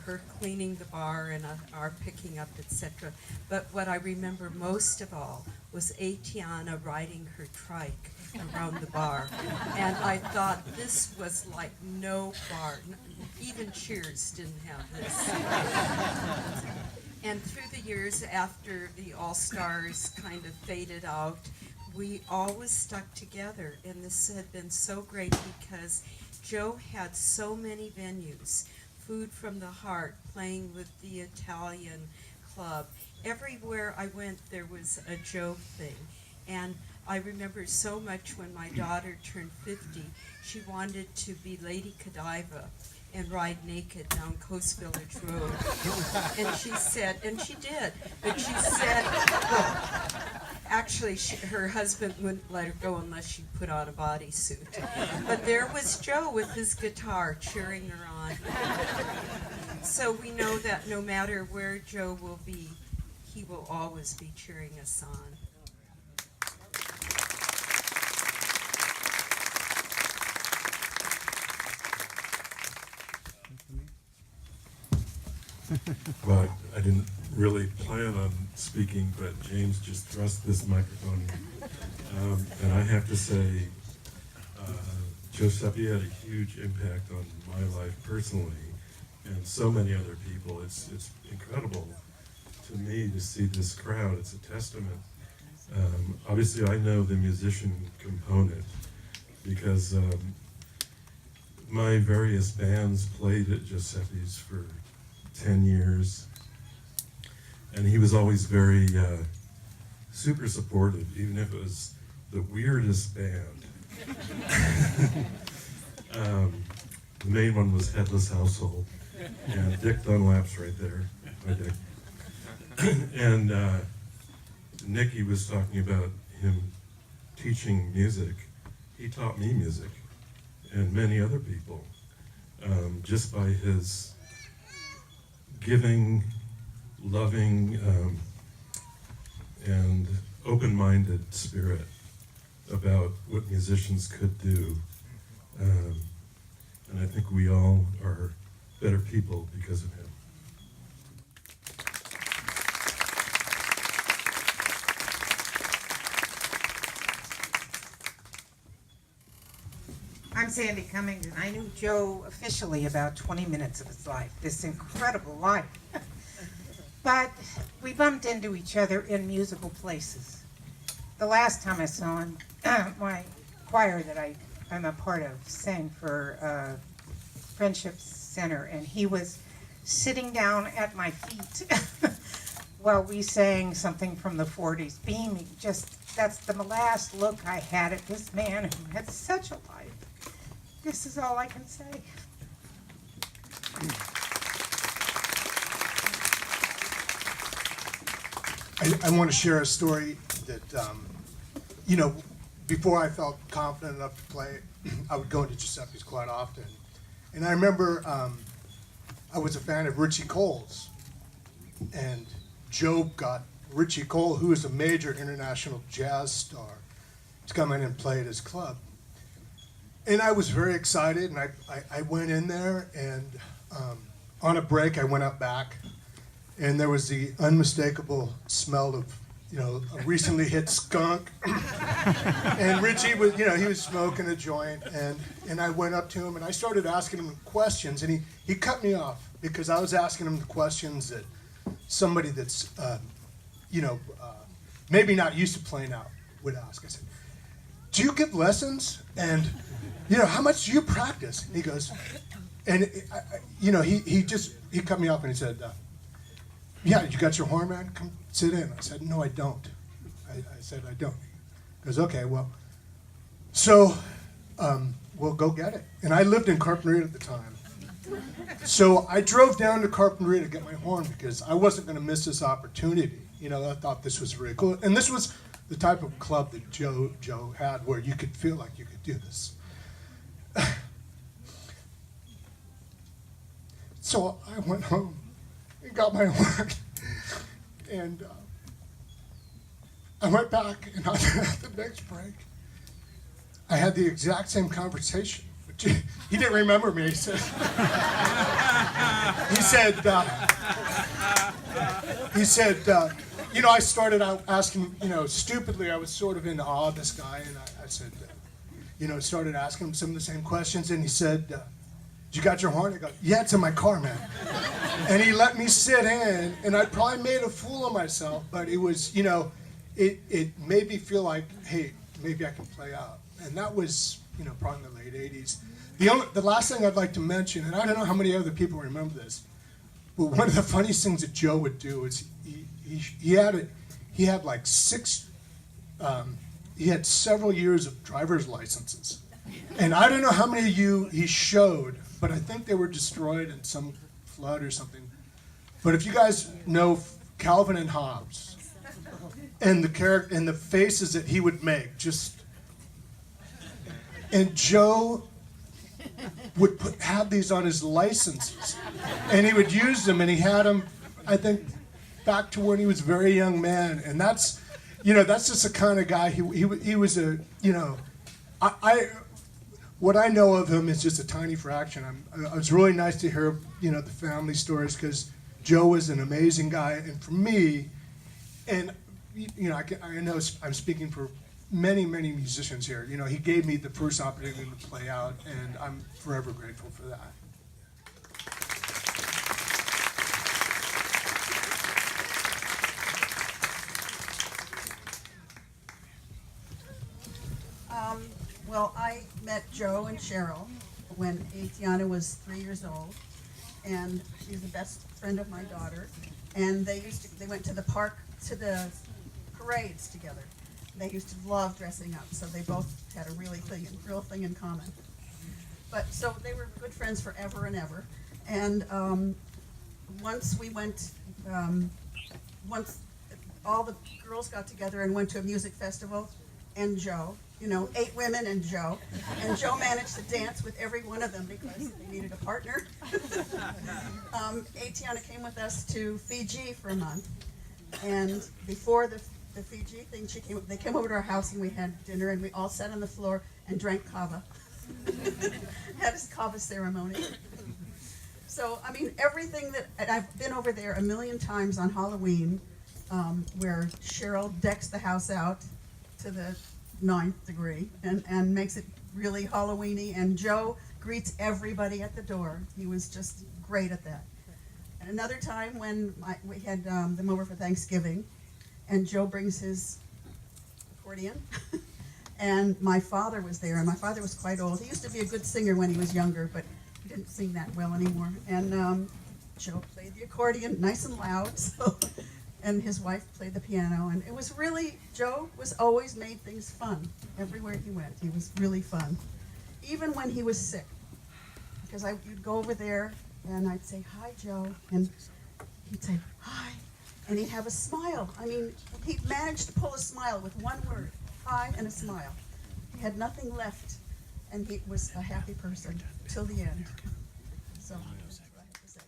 her cleaning the bar and our picking up, etc. But what I remember most of all was Atiana riding her trike around the bar, and I thought this was like no bar, even Cheers didn't have this. And through the years, after the All-Stars kind of faded out, we always stuck together. And this had been so great because Joe had so many venues. Food from the Heart, playing with the Italian club. Everywhere I went, there was a Joe thing. And I remember so much when my daughter turned 50, she wanted to be Lady Godiva and ride naked down Coast Village Road. And she said, and she did, but she said, well, actually her husband wouldn't let her go unless she put on a bodysuit. But there was Joe with his guitar cheering her on. So we know that no matter where Joe will be, he will always be cheering us on. Well, I didn't really plan on speaking, but James just thrust this microphone in. And I have to say, Joseppi had a huge impact on my life personally, and so many other people. It's incredible to me to see this crowd. It's a testament. Obviously, I know the musician component because my various bands played at Joseppi's for 10 years, and he was always very super supportive, even if it was the weirdest band. The main one was Headless Household, and Dick Dunlap's right there. Hi, Dick. And Nikki was talking about him teaching music. He taught me music, and many other people, just by his giving, loving, and open-minded spirit about what musicians could do. And I think we all are better people because of him. I'm Sandy Cummings, and I knew Joe officially about 20 minutes of his life, this incredible life. But we bumped into each other in musical places. The last time I saw him, my choir that I'm a part of sang for Friendship Center, and he was sitting down at my feet while we sang something from the 40s, beaming. That's the last look I had at this man who had such a life. This is all I can say. I want to share a story that, before I felt confident enough to play, I would go into Joseppi's quite often. And I remember I was a fan of Richie Cole's, and Joe got Richie Cole, who is a major international jazz star, to come in and play at his club. And I was very excited, and I went in there, and on a break, I went up back, and there was the unmistakable smell of, you know, a recently hit skunk. And Richie was, you know, he was smoking a joint, and I went up to him, and I started asking him questions, and he cut me off because I was asking him the questions that somebody that's, you know, maybe not used to playing out would ask. I said, do you give lessons? And, you know, how much do you practice? And he goes, and, you know, he cut me off and he said, yeah, you got your horn, man? Come sit in. I said, no, I don't. I said, I don't. He goes, okay, well, so we'll go get it. And I lived in Carpinteria at the time. So I drove down to Carpinteria to get my horn because I wasn't going to miss this opportunity. You know, I thought this was really cool. And this was the type of club that Joe had where you could feel like you could do this. So I went home and got my horn. And I went back, and at the next break, I had the exact same conversation. But he didn't remember me. He said, you know, I started out asking, you know, stupidly, I was sort of in awe of this guy, and I said, you know, started asking him some of the same questions, and he said, you got your horn? I go, yeah, it's in my car, man. And he let me sit in, and I probably made a fool of myself, but it was, you know, it made me feel like, hey, maybe I can play out. And that was, you know, probably in the late 80s. The last thing I'd like to mention, and I don't know how many other people remember this, but one of the funniest things that Joe would do is he had like he had several years of driver's licenses. And I don't know how many of you he showed, but I think they were destroyed in some flood or something. But if you guys know Calvin and Hobbes and the faces that he would make, and Joe would have these on his licenses, and he would use them, and he had them, I think, back to when he was a very young man, and that's, you know, that's just the kind of guy he was a, you know, what I know of him is just a tiny fraction. It was really nice to hear, you know, the family stories because Joe was an amazing guy, and for me, and you know, I know I'm speaking for many musicians here. You know, he gave me the first opportunity to play out, and I'm forever grateful for that. Well, I met Joe and Cheryl when Atiana was 3 years old, and she's the best friend of my daughter. And they went to the park, to the parades together. They used to love dressing up, so they both had a real thing in common. But so they were good friends forever and ever. And once we went, once all the girls got together and went to a music festival, and Joe, you know, 8 women and Joe managed to dance with every one of them because they needed a partner. Atiana came with us to Fiji for a month, and before the Fiji thing, they came over to our house and we had dinner, and we all sat on the floor and drank kava. Had a kava ceremony. So, I mean, everything and I've been over there a million times on Halloween, where Cheryl decks the house out to the 9th degree and makes it really Halloween-y, and Joe greets everybody at the door. He was just great at that. And another time when we had them over for Thanksgiving, and Joe brings his accordion, and my father was there, and my father was quite old. He used to be a good singer when he was younger, but he didn't sing that well anymore. And Joe played the accordion nice and loud, so, and his wife played the piano, and it was really, Joe was always made things fun. Everywhere he went, he was really fun. Even when he was sick, because you'd go over there, and I'd say, hi, Joe, and he'd say, hi, and he'd have a smile. I mean, he managed to pull a smile with one word, hi, and a smile. He had nothing left, and he was a happy person till the end. So that's what I have to say.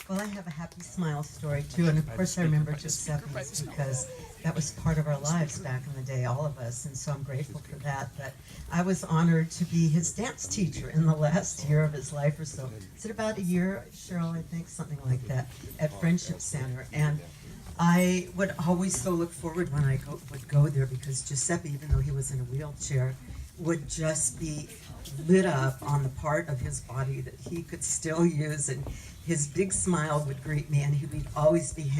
Well, I have a happy smile story too, and of course I remember Joseppi's because that was part of our lives back in the day, all of us, and so I'm grateful for that. But I was honored to be his dance teacher in the last year of his life or so. Is it about a year, Cheryl, I think, something like that, at Friendship Center. And I would always so look forward when I would go there because Joseppi, even though he was in a wheelchair, would just be lit up on the part of his body that he could still use, and his big smile would greet me, and he would always be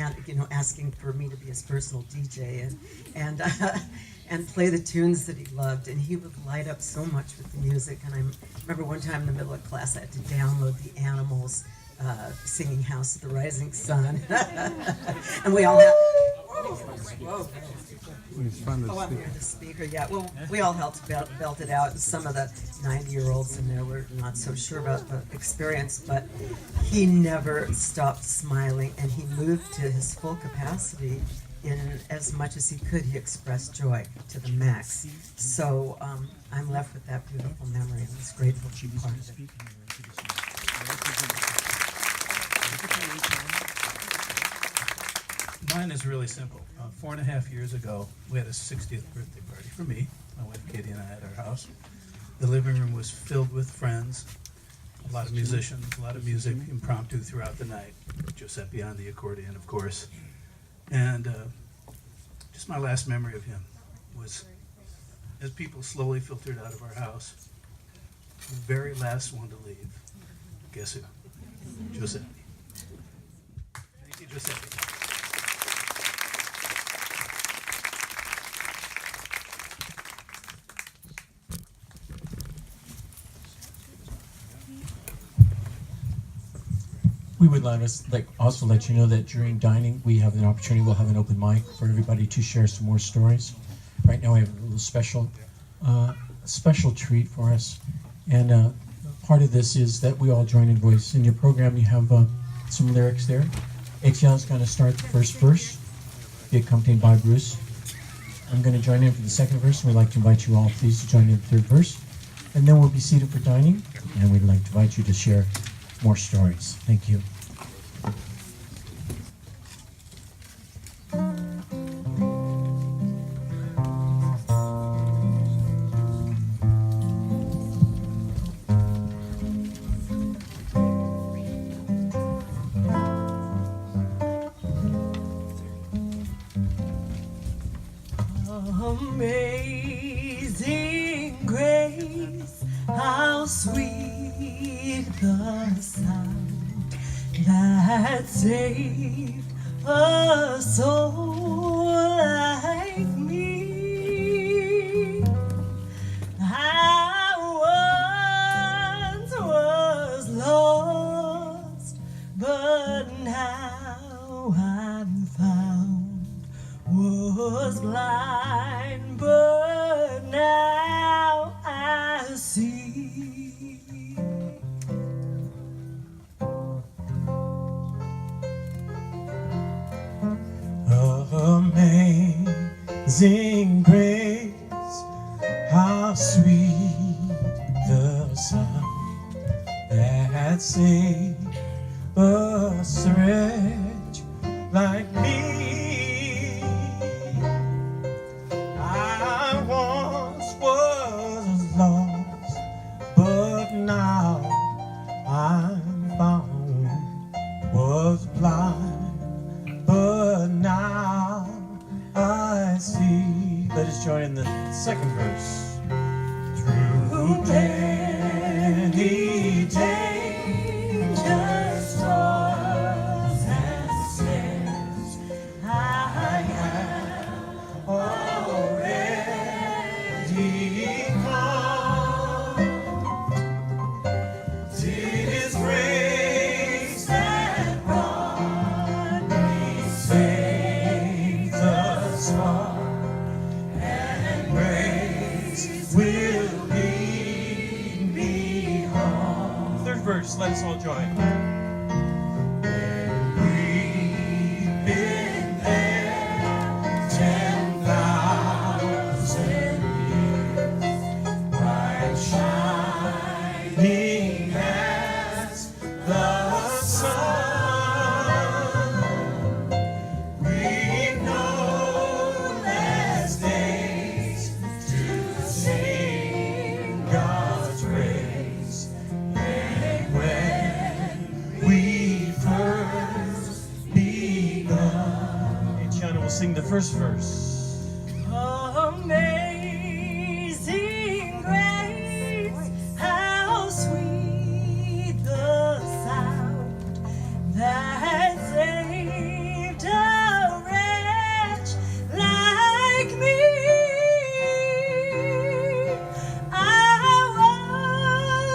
asking for me to be his personal DJ and play the tunes that he loved, and he would light up so much with the music. And I remember one time in the middle of class I had to download the Animals singing House of the Rising Sun. And we all had whoa. I'm near the speaker. Yeah, well, we all helped belt it out. Some of the 90-year-olds in there were not so sure about the experience, but he never stopped smiling, and he moved to his full capacity in as much as he could. He expressed joy to the max. So I'm left with that beautiful memory, and I was grateful to be part of it. Mine is really simple. 4.5 years ago, we had a 60th birthday party for me, my wife Katie and I at our house. The living room was filled with friends, a lot of musicians, a lot of music, impromptu throughout the night. Joseppi on the accordion, of course. And just my last memory of him was, as people slowly filtered out of our house, the very last one to leave, guess who? Joseppi. Thank you, Joseppi. We would also let you know that during dining, we have an opportunity, we'll have an open mic for everybody to share some more stories. Right now we have a little special treat for us. And part of this is that we all join in voice. In your program, you have some lyrics there. Etienne's going to start the first verse, be accompanied by Bruce. I'm going to join in for the second verse, and we'd like to invite you all, please, to join in the third verse. And then we'll be seated for dining, and we'd like to invite you to share more stories. Thank you. Amazing grace, how sweet the sound that saved a soul like me. I once was lost, but now I'm found. Was blind, but now I see. Amazing grace, how sweet the sound that saved a wretch like me. I once was lost, but now I'm found. Was blind, but now I see. Let us join in the second verse. Through many dangers, toils, and snares, I have already come. 'Tis grace that brought me safe thus far, and grace will lead me home. Third verse, let us all join. We've been there 10,000 sing the first verse. Amazing grace, how sweet the sound that saved a wretch like me. I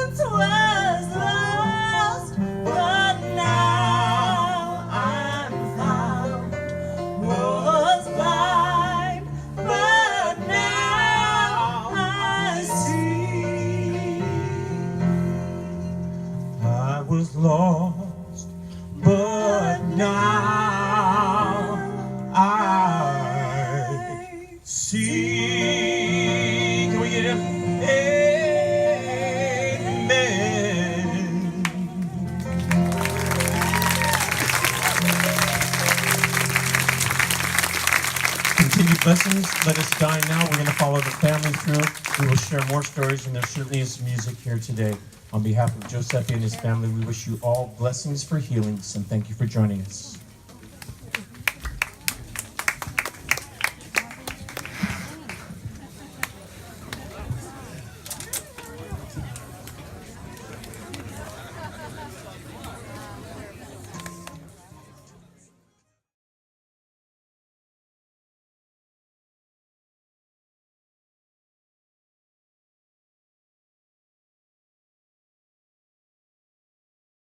once was lost, but now I'm found. Was blind, but now I see. I was lost, but now I see. Can we get him? Amen. Continued blessings. Let us dine now. We're going to follow the family through. We will share more stories, and there certainly is music here today. On behalf of Joseppi and his family, we wish you all blessings for healings, and thank you for joining us.